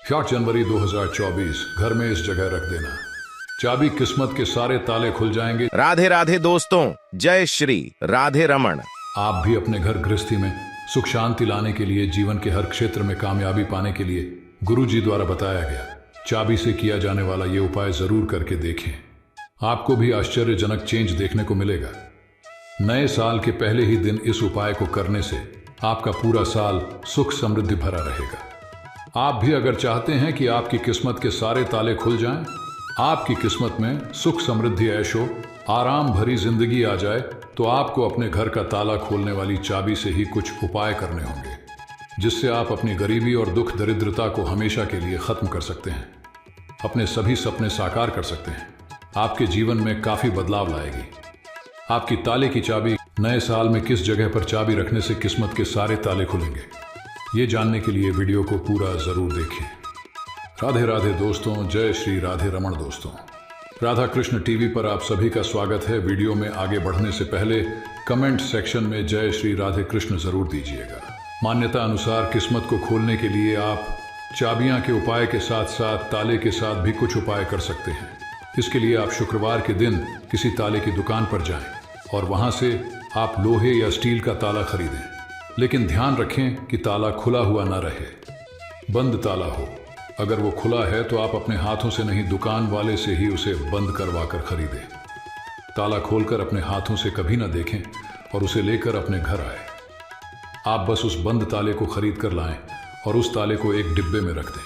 8 जनवरी 2024 घर में इस जगह रख देना। चाबी किस्मत के सारे ताले खुल जाएंगे। राधे राधे दोस्तों, जय श्री राधे रमण। आप भी अपने घर गृहस्थी में सुख शांति लाने के लिए, जीवन के हर क्षेत्र में कामयाबी पाने के लिए गुरु जी द्वारा बताया गया चाबी से किया जाने वाला ये उपाय जरूर करके देखें। आपको भी आश्चर्यजनक चेंज देखने को मिलेगा। नए साल के पहले ही दिन इस उपाय को करने से आपका पूरा साल सुख समृद्धि भरा रहेगा। आप भी अगर चाहते हैं कि आपकी किस्मत के सारे ताले खुल जाएं, आपकी किस्मत में सुख समृद्धि ऐशो आराम भरी जिंदगी आ जाए, तो आपको अपने घर का ताला खोलने वाली चाबी से ही कुछ उपाय करने होंगे, जिससे आप अपनी गरीबी और दुख दरिद्रता को हमेशा के लिए खत्म कर सकते हैं, अपने सभी सपने साकार कर सकते हैं। आपके जीवन में काफी बदलाव लाएगी। आपकी ताले की चाबी नए साल में किस जगह पर चाबी रखने से किस्मत के सारे ताले खुलेंगे, ये जानने के लिए वीडियो को पूरा जरूर देखें। राधे राधे दोस्तों, जय श्री राधे रमण दोस्तों। राधा कृष्ण टीवी पर आप सभी का स्वागत है। वीडियो में आगे बढ़ने से पहले कमेंट सेक्शन में जय श्री राधे कृष्ण जरूर दीजिएगा। मान्यता अनुसार किस्मत को खोलने के लिए आप चाबियां के उपाय के साथ साथ ताले के साथ भी कुछ उपाय कर सकते हैं। इसके लिए आप शुक्रवार के दिन किसी ताले की दुकान पर जाएं और वहां से आप लोहे या स्टील का ताला खरीदें, लेकिन ध्यान रखें कि ताला खुला हुआ ना रहे, बंद ताला हो। अगर वो खुला है तो आप अपने हाथों से नहीं, दुकान वाले से ही उसे बंद करवा कर खरीदें। ताला खोलकर अपने हाथों से कभी ना देखें और उसे लेकर अपने घर आए। आप बस उस बंद ताले को खरीद कर लाएं और उस ताले को एक डिब्बे में रख दें।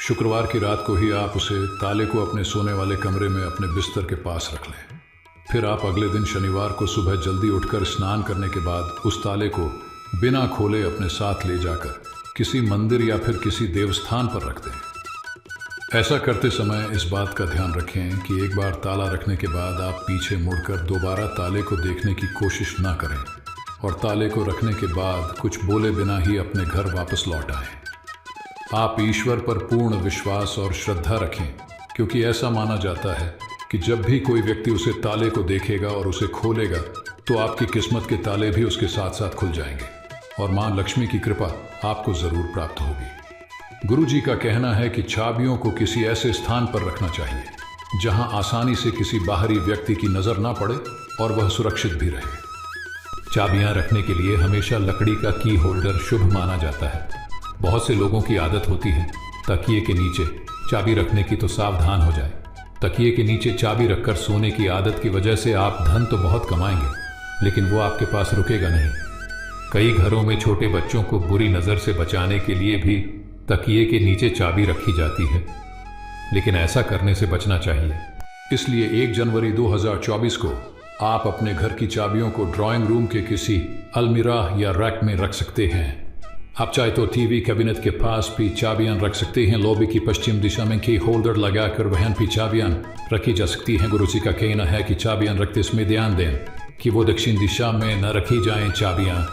शुक्रवार की रात को ही आप उसे ताले को अपने सोने वाले कमरे में अपने बिस्तर के पास रख लें। फिर आप अगले दिन शनिवार को सुबह जल्दी उठकर स्नान करने के बाद उस ताले को बिना खोले अपने साथ ले जाकर किसी मंदिर या फिर किसी देवस्थान पर रख दें। ऐसा करते समय इस बात का ध्यान रखें कि एक बार ताला रखने के बाद आप पीछे मुड़कर दोबारा ताले को देखने की कोशिश ना करें और ताले को रखने के बाद कुछ बोले बिना ही अपने घर वापस लौट आएं। आप ईश्वर पर पूर्ण विश्वास और श्रद्धा रखें, क्योंकि ऐसा माना जाता है कि जब भी कोई व्यक्ति उसे ताले को देखेगा और उसे खोलेगा तो आपकी किस्मत के ताले भी उसके साथ साथ खुल जाएंगे और मां लक्ष्मी की कृपा आपको जरूर प्राप्त होगी। गुरु जी का कहना है कि चाबियों को किसी ऐसे स्थान पर रखना चाहिए जहां आसानी से किसी बाहरी व्यक्ति की नजर ना पड़े और वह सुरक्षित भी रहे। चाबियां रखने के लिए हमेशा लकड़ी का की होल्डर शुभ माना जाता है। बहुत से लोगों की आदत होती है तकिए के नीचे चाबी रखने की, तो सावधान हो जाए। तकिए के नीचे चाबी रखकर सोने की आदत की वजह से आप धन तो बहुत कमाएंगे, लेकिन वो आपके पास रुकेगा नहीं। कई घरों में छोटे बच्चों को बुरी नज़र से बचाने के लिए भी तकिए के नीचे चाबी रखी जाती है, लेकिन ऐसा करने से बचना चाहिए। इसलिए 1 जनवरी 2024 को आप अपने घर की चाबियों को ड्राइंग रूम के किसी अलमीरा या रैक में रख सकते हैं। आप चाहे तो टीवी कैबिनेट के पास भी चाबियां रख सकते हैं। लॉबी की पश्चिम दिशा में की होल्डर लगाकर वहां भी चाबियां रखी जा सकती हैं। गुरु जी का कहना है कि चाबियां रखते इसमें ध्यान दें कि वो दक्षिण दिशा में न रखी जाएं। चाबियां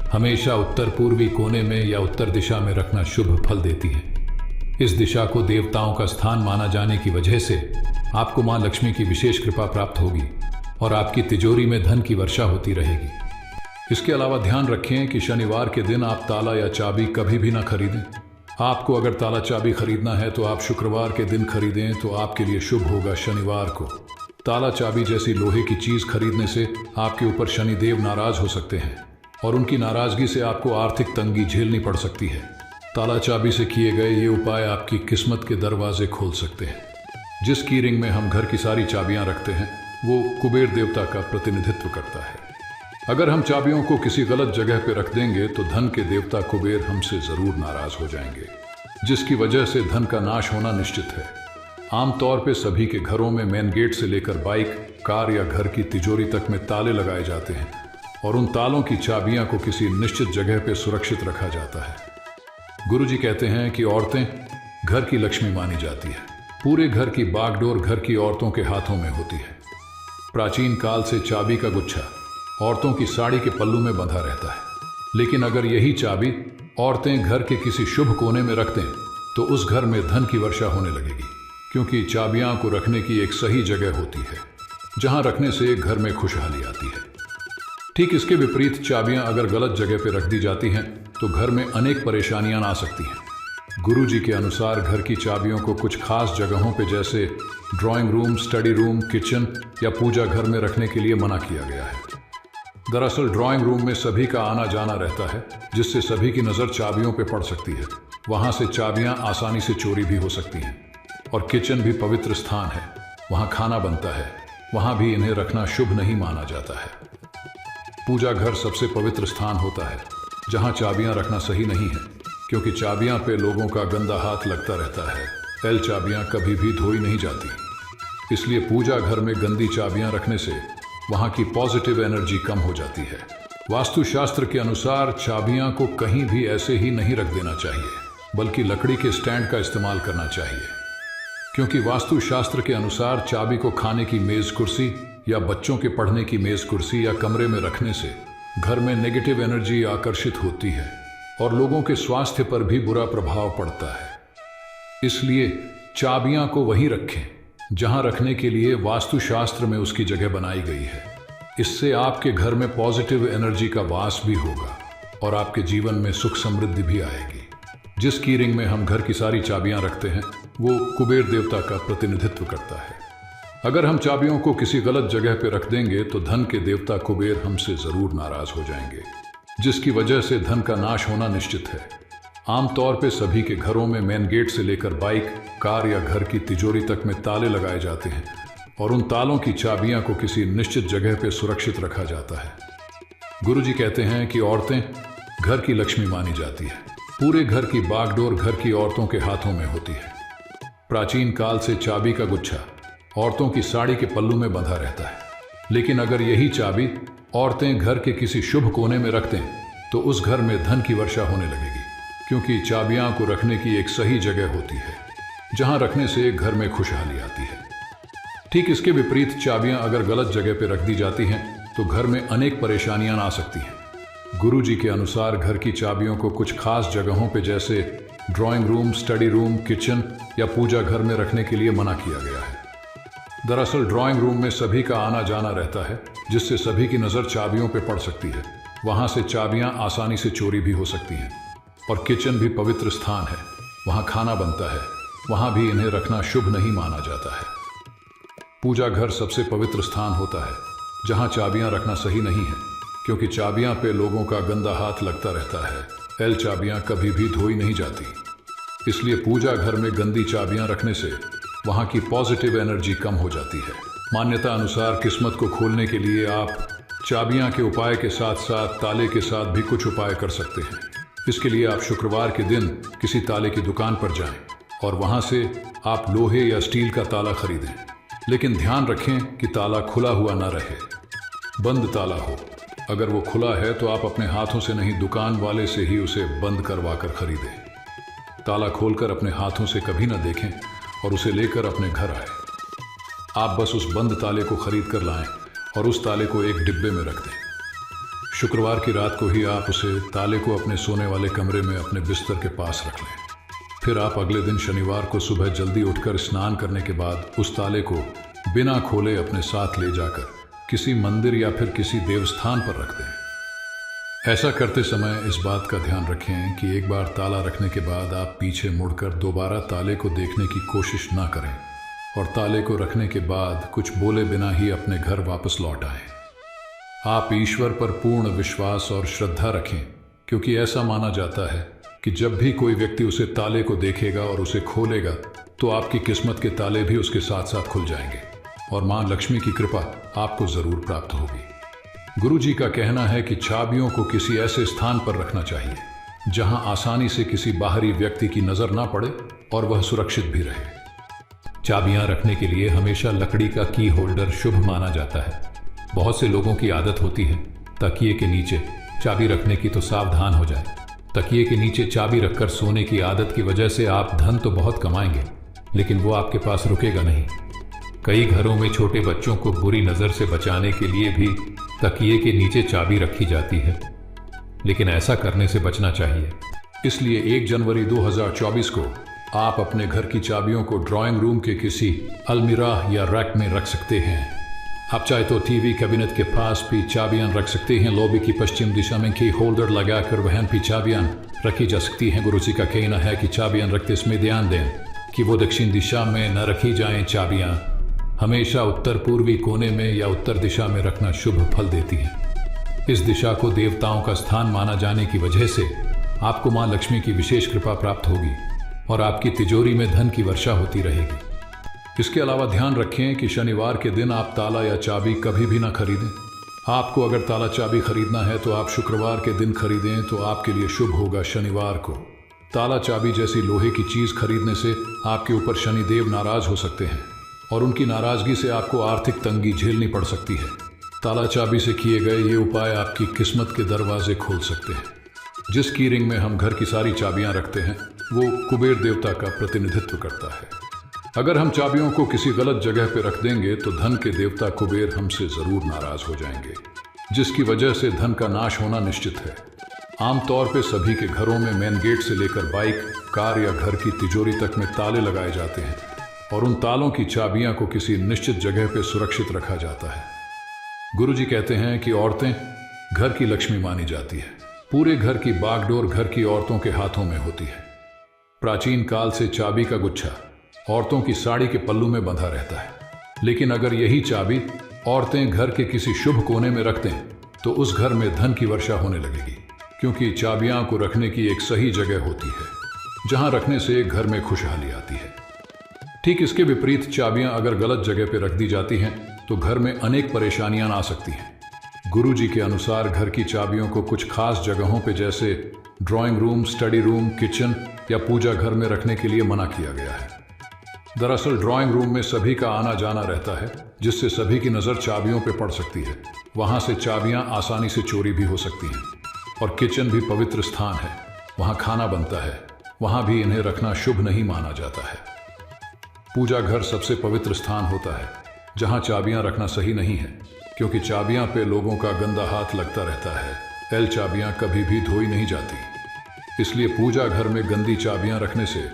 हमेशा उत्तर पूर्वी कोने में या उत्तर दिशा में रखना शुभ फल देती है। इस दिशा को देवताओं का स्थान माना जाने की वजह से आपको मां लक्ष्मी की विशेष कृपा प्राप्त होगी और आपकी तिजोरी में धन की वर्षा होती रहेगी। इसके अलावा ध्यान रखें कि शनिवार के दिन आप ताला या चाबी कभी भी ना खरीदें। आपको अगर ताला चाबी खरीदना है तो आप शुक्रवार के दिन खरीदें, तो आपके लिए शुभ होगा शनिवार को। ताला चाबी जैसी लोहे की चीज खरीदने से आपके ऊपर शनिदेव नाराज हो सकते हैं और उनकी नाराजगी से आपको आर्थिक तंगी झेलनी पड़ सकती है। ताला चाबी से किए गए ये उपाय आपकी किस्मत के दरवाजे खोल सकते हैं। जिस की रिंग में हम घर की सारी चाबियां रखते हैं वो कुबेर देवता का प्रतिनिधित्व करता है। अगर हम चाबियों को किसी गलत जगह पर रख देंगे तो धन के देवता कुबेर हमसे जरूर नाराज हो जाएंगे, जिसकी वजह से धन का नाश होना निश्चित है। आमतौर पे सभी के घरों में मेन गेट से लेकर बाइक, कार या घर की तिजोरी तक में ताले लगाए जाते हैं और उन तालों की चाबियां को किसी निश्चित जगह पर सुरक्षित रखा जाता है। गुरु जी कहते हैं कि औरतें घर की लक्ष्मी मानी जाती है। पूरे घर की बागडोर घर की औरतों के हाथों में होती है। प्राचीन काल से चाबी का गुच्छा औरतों की साड़ी के पल्लू में बंधा रहता है, लेकिन अगर यही चाबी औरतें घर के किसी शुभ कोने में रख दें तो उस घर में धन की वर्षा होने लगेगी, क्योंकि चाबियां को रखने की एक सही जगह होती है जहां रखने से एक घर में खुशहाली आती है। ठीक इसके विपरीत चाबियां अगर गलत जगह पर रख दी जाती हैं तो घर में अनेक परेशानियां आ सकती हैं। गुरुजी के अनुसार घर की चाबियों को कुछ खास जगहों पे जैसे drawing room, study room, kitchen या पूजा घर में रखने के लिए मना किया गया है। दरअसल ड्राइंग रूम में सभी का आना जाना रहता है, जिससे सभी की नज़र चाबियों पे पड़ सकती है। वहाँ से चाबियाँ आसानी से चोरी भी हो सकती हैं। और किचन भी पवित्र स्थान है, वहाँ खाना बनता है, वहाँ भी इन्हें रखना शुभ नहीं माना जाता है। पूजा घर सबसे पवित्र स्थान होता है, जहाँ चाबियाँ रखना सही नहीं है, क्योंकि चाबियाँ पे लोगों का गंदा हाथ लगता रहता है। एल चाबियाँ कभी भी धोई नहीं जाती, इसलिए पूजा घर में गंदी चाबियाँ रखने से वहाँ की पॉजिटिव एनर्जी कम हो जाती है। वास्तुशास्त्र के अनुसार चाबियाँ को कहीं भी ऐसे ही नहीं रख देना चाहिए, बल्कि लकड़ी के स्टैंड का इस्तेमाल करना चाहिए, क्योंकि वास्तुशास्त्र के अनुसार चाबी को खाने की मेज कुर्सी या बच्चों के पढ़ने की मेज कुर्सी या कमरे में रखने से घर में नेगेटिव एनर्जी आकर्षित होती है और लोगों के स्वास्थ्य पर भी बुरा प्रभाव पड़ता है। इसलिए चाबियां को वहीं रखें जहां रखने के लिए वास्तुशास्त्र में उसकी जगह बनाई गई है। इससे आपके घर में पॉजिटिव एनर्जी का वास भी होगा और आपके जीवन में सुख समृद्धि भी आएगी। जिस की रिंग में हम घर की सारी चाबियां रखते हैं वो कुबेर देवता का प्रतिनिधित्व करता है। अगर हम चाबियों को किसी गलत जगह पर रख देंगे तो धन के देवता कुबेर हमसे जरूर नाराज हो जाएंगे, जिसकी वजह से धन का नाश होना निश्चित है। आमतौर पे सभी के घरों में मेन गेट से लेकर बाइक, कार या घर की तिजोरी तक में ताले लगाए जाते हैं और उन तालों की चाबियां को किसी निश्चित जगह पे सुरक्षित रखा जाता है। गुरुजी कहते हैं कि औरतें घर की लक्ष्मी मानी जाती है। पूरे घर की बागडोर घर की औरतों के हाथों में होती है। प्राचीन काल से चाबी का गुच्छा औरतों की साड़ी के पल्लू में बंधा रहता है, लेकिन अगर यही चाबी औरतें घर के किसी शुभ कोने में रख दें तो उस घर में धन की वर्षा होने लगेगी, क्योंकि चाबियां को रखने की एक सही जगह होती है जहां रखने से घर में खुशहाली आती है। ठीक इसके विपरीत चाबियां अगर गलत जगह पर रख दी जाती हैं तो घर में अनेक परेशानियां आ सकती हैं। गुरुजी के अनुसार घर की चाबियों को कुछ खास जगहों पर जैसे drawing room, study room, kitchen या पूजा घर में रखने के लिए मना किया गया है। दरअसल ड्राइंग रूम में सभी का आना जाना रहता है, जिससे सभी की नज़र चाबियों पे पड़ सकती है। वहाँ से चाबियाँ आसानी से चोरी भी हो सकती हैं। और किचन भी पवित्र स्थान है, वहाँ खाना बनता है, वहाँ भी इन्हें रखना शुभ नहीं माना जाता है। पूजा घर सबसे पवित्र स्थान होता है, जहाँ चाबियाँ रखना सही नहीं है, क्योंकि चाबियाँ पे लोगों का गंदा हाथ लगता रहता है। एल चाबियाँ कभी भी धोई नहीं जाती, इसलिए पूजा घर में गंदी चाबियाँ रखने से वहाँ की पॉजिटिव एनर्जी कम हो जाती है। मान्यता अनुसार किस्मत को खोलने के लिए आप चाबियाँ के उपाय के साथ साथ ताले के साथ भी कुछ उपाय कर सकते हैं। इसके लिए आप शुक्रवार के दिन किसी ताले की दुकान पर जाएं और वहाँ से आप लोहे या स्टील का ताला खरीदें, लेकिन ध्यान रखें कि ताला खुला हुआ ना रहे, बंद ताला हो। अगर वो खुला है तो आप अपने हाथों से नहीं, दुकान वाले से ही उसे बंद करवा कर खरीदें। ताला खोलकर अपने हाथों से कभी ना देखें और उसे लेकर अपने घर आए। आप बस उस बंद ताले को खरीद कर लाएं और उस ताले को एक डिब्बे में रख दें। शुक्रवार की रात को ही आप उसे ताले को अपने सोने वाले कमरे में अपने बिस्तर के पास रख लें। फिर आप अगले दिन शनिवार को सुबह जल्दी उठकर स्नान करने के बाद उस ताले को बिना खोले अपने साथ ले जाकर किसी मंदिर या फिर किसी देवस्थान पर रख दें। ऐसा करते समय इस बात का ध्यान रखें कि एक बार ताला रखने के बाद आप पीछे मुड़कर दोबारा ताले को देखने की कोशिश ना करें और ताले को रखने के बाद कुछ बोले बिना ही अपने घर वापस लौट आएं। आप ईश्वर पर पूर्ण विश्वास और श्रद्धा रखें, क्योंकि ऐसा माना जाता है कि जब भी कोई व्यक्ति उसे ताले को देखेगा और उसे खोलेगा तो आपकी किस्मत के ताले भी उसके साथ साथ खुल जाएंगे और मां लक्ष्मी की कृपा आपको जरूर प्राप्त होगी। गुरुजी का कहना है कि चाबियों को किसी ऐसे स्थान पर रखना चाहिए जहां आसानी से किसी बाहरी व्यक्ति की नजर ना पड़े और वह सुरक्षित भी रहे। चाबियां रखने के लिए हमेशा लकड़ी का की होल्डर शुभ माना जाता है। बहुत से लोगों की आदत होती है तकिए के नीचे चाबी रखने की, तो सावधान हो जाए। तकिए के नीचे चाबी रखकर सोने की आदत की वजह से आप धन तो बहुत कमाएंगे, लेकिन वो आपके पास रुकेगा नहीं। कई घरों में छोटे बच्चों को बुरी नजर से बचाने के लिए भी तकिए के नीचे चाबी रखी जाती है, लेकिन ऐसा करने से बचना चाहिए। इसलिए 1 जनवरी 2024 को आप अपने घर की चाबियों को ड्राइंग रूम के किसी अलमीरा या रैक में रख सकते हैं। आप चाहे तो टीवी कैबिनेट के पास भी चाबियां रख सकते हैं। लॉबी की पश्चिम दिशा में की होल्डर लगाकर वहां भी चाबियां रखी जा सकती हैं। गुरुजी का कहना है कि चाबियां रखते इसमें ध्यान दें कि वो दक्षिण दिशा में न रखी जाएं। चाबियां हमेशा उत्तर पूर्वी कोने में या उत्तर दिशा में रखना शुभ फल देती हैं। इस दिशा को देवताओं का स्थान माना जाने की वजह से आपको मां लक्ष्मी की विशेष कृपा प्राप्त होगी और आपकी तिजोरी में धन की वर्षा होती रहेगी। इसके अलावा ध्यान रखें कि शनिवार के दिन आप ताला या चाबी कभी भी ना खरीदें। आपको अगर ताला चाबी खरीदना है तो आप शुक्रवार के दिन खरीदें तो आपके लिए शुभ होगा। शनिवार को ताला चाबी जैसी लोहे की चीज खरीदने से आपके ऊपर शनिदेव नाराज हो सकते हैं और उनकी नाराजगी से आपको आर्थिक तंगी झेलनी पड़ सकती है। ताला चाबी से किए गए ये उपाय आपकी किस्मत के दरवाजे खोल सकते हैं। जिस की रिंग में हम घर की सारी चाबियां रखते हैं वो कुबेर देवता का प्रतिनिधित्व करता है। अगर हम चाबियों को किसी गलत जगह पर रख देंगे तो धन के देवता कुबेर हमसे जरूर नाराज हो जाएंगे, जिसकी वजह से धन का नाश होना निश्चित है। आमतौर पे सभी के घरों में मेन गेट से लेकर बाइक, कार या घर की तिजोरी तक में ताले लगाए जाते हैं और उन तालों की चाबियां को किसी निश्चित जगह पे सुरक्षित रखा जाता है। गुरुजी कहते हैं कि औरतें घर की लक्ष्मी मानी जाती है। पूरे घर की बागडोर घर की औरतों के हाथों में होती है। प्राचीन काल से चाबी का गुच्छा औरतों की साड़ी के पल्लू में बंधा रहता है, लेकिन अगर यही चाबी औरतें घर के किसी शुभ कोने में रख दें तो उस घर में धन की वर्षा होने लगेगी, क्योंकि चाबियां को रखने की एक सही जगह होती है जहां रखने से घर में खुशहाली आती है। ठीक इसके विपरीत चाबियां अगर गलत जगह पर रख दी जाती हैं तो घर में अनेक परेशानियां आ सकती हैं। गुरुजी के अनुसार घर की चाबियों को कुछ खास जगहों पर जैसे drawing room, study room, kitchen या पूजा घर में रखने के लिए मना किया गया है। दरअसल ड्राइंग रूम में सभी का आना जाना रहता है, जिससे सभी की नज़र चाबियों पर पड़ सकती है। वहां से चाबियां आसानी से चोरी भी हो सकती हैं। और किचन भी पवित्र स्थान है, वहां खाना बनता है, वहां भी इन्हें रखना शुभ नहीं माना जाता है। पूजा घर सबसे पवित्र स्थान होता है जहां चाबियां रखना सही नहीं है, क्योंकि चाबियां पे लोगों का गंदा हाथ लगता रहता है। चाबियां कभी भी धोई नहीं जाती, इसलिए पूजा घर में गंदी चाबियां रखने से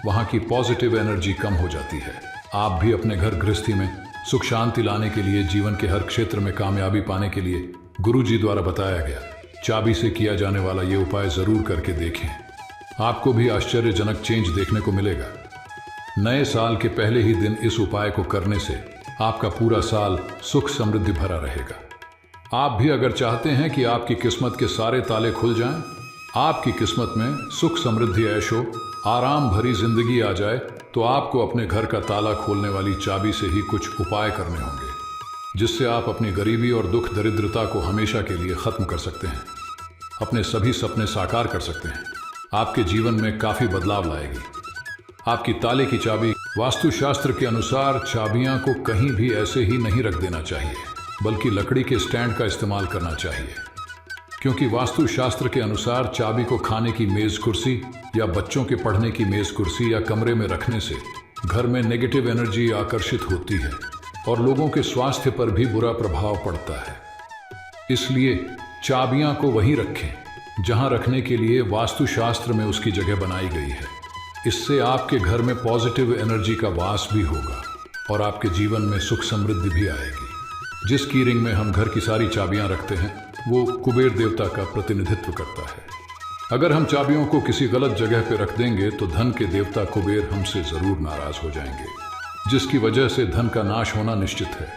वहां की पॉजिटिव एनर्जी कम हो जाती है। आप भी अपने घर गृहस्थी में सुख शांति लाने के लिए, जीवन के हर क्षेत्र में कामयाबी पाने के लिए गुरुजी द्वारा बताया गया चाबी से किया जाने वाला ये उपाय जरूर करके देखें। आपको भी आश्चर्यजनक चेंज देखने को मिलेगा। नए साल के पहले ही दिन इस उपाय को करने से आपका पूरा साल सुख समृद्धि भरा रहेगा। आप भी अगर चाहते हैं कि आपकी किस्मत के सारे ताले खुल जाएं, आपकी किस्मत में सुख समृद्धि, ऐशो आराम भरी जिंदगी आ जाए, तो आपको अपने घर का ताला खोलने वाली चाबी से ही कुछ उपाय करने होंगे, जिससे आप अपनी गरीबी और दुख दरिद्रता को हमेशा के लिए खत्म कर सकते हैं, अपने सभी सपने साकार कर सकते हैं। आपके जीवन में काफी बदलाव लाएगी। आपकी ताले की चाबी वास्तुशास्त्र के अनुसार चाबियां को कहीं भी ऐसे ही नहीं रख देना चाहिए, बल्कि लकड़ी के स्टैंड का इस्तेमाल करना चाहिए, क्योंकि वास्तुशास्त्र के अनुसार चाबी को खाने की मेज कुर्सी या बच्चों के पढ़ने की मेज कुर्सी या कमरे में रखने से घर में नेगेटिव एनर्जी आकर्षित होती है और लोगों के स्वास्थ्य पर भी बुरा प्रभाव पड़ता है। इसलिए चाबियां को वहीं रखें जहां रखने के लिए वास्तुशास्त्र में उसकी जगह बनाई गई है। इससे आपके घर में पॉजिटिव एनर्जी का वास भी होगा और आपके जीवन में सुख समृद्धि भी आएगी। जिस की रिंग में हम घर की सारी चाबियां रखते हैं वो कुबेर देवता का प्रतिनिधित्व करता है। अगर हम चाबियों को किसी गलत जगह पर रख देंगे तो धन के देवता कुबेर हमसे जरूर नाराज हो जाएंगे, जिसकी वजह से धन का नाश होना निश्चित है।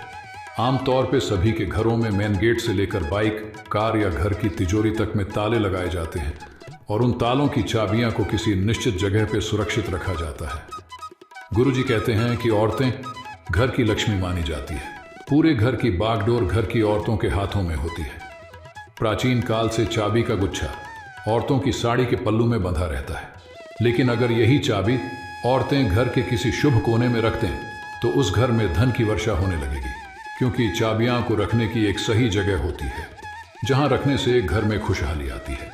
आमतौर पे सभी के घरों में मेन गेट से लेकर बाइक, कार या घर की तिजोरी तक में ताले लगाए जाते हैं और उन तालों की चाबियां को किसी निश्चित जगह पर सुरक्षित रखा जाता है। गुरुजी कहते हैं कि औरतें घर की लक्ष्मी मानी जाती है। पूरे घर की बागडोर घर की औरतों के हाथों में होती है। प्राचीन काल से चाबी का गुच्छा औरतों की साड़ी के पल्लू में बंधा रहता है, लेकिन अगर यही चाबी औरतें घर के किसी शुभ कोने में रख दें तो उस घर में धन की वर्षा होने लगेगी, क्योंकि चाबियां को रखने की एक सही जगह होती है जहां रखने से घर में खुशहाली आती है।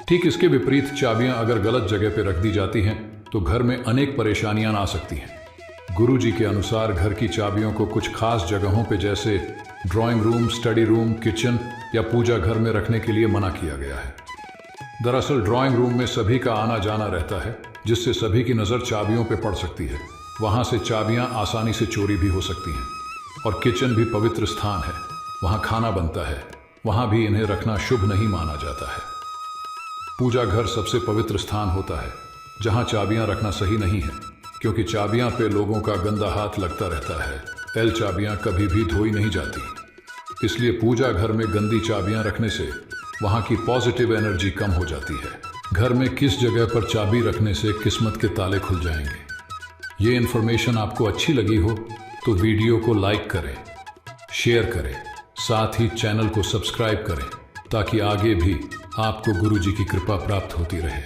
ठीक इसके विपरीत चाबियां अगर गलत जगह पर रख दी जाती हैं तो घर में अनेक परेशानियां आ सकती हैं। गुरुजी के अनुसार घर की चाबियों को कुछ खास जगहों पे जैसे drawing room, study room, kitchen या पूजा घर में रखने के लिए मना किया गया है। दरअसल ड्राइंग रूम में सभी का आना जाना रहता है, जिससे सभी की नज़र चाबियों पे पड़ सकती है। वहां से चाबियां आसानी से चोरी भी हो सकती हैं। और किचन भी पवित्र स्थान है, वहाँ खाना बनता है, वहाँ भी इन्हें रखना शुभ नहीं माना जाता है। पूजा घर सबसे पवित्र स्थान होता है जहाँ चाबियाँ रखना सही नहीं है, क्योंकि चाबियाँ पे लोगों का गंदा हाथ लगता रहता है। चाबियाँ कभी भी धोई नहीं जाती, इसलिए पूजा घर में गंदी चाबियाँ रखने से वहाँ की पॉजिटिव एनर्जी कम हो जाती है। घर में किस जगह पर चाबी रखने से किस्मत के ताले खुल जाएंगे। ये इन्फॉर्मेशन आपको अच्छी लगी हो तो वीडियो को लाइक करें, शेयर करें, साथ ही चैनल को सब्सक्राइब करें ताकि आगे भी आपको गुरु जी की कृपा प्राप्त होती रहे।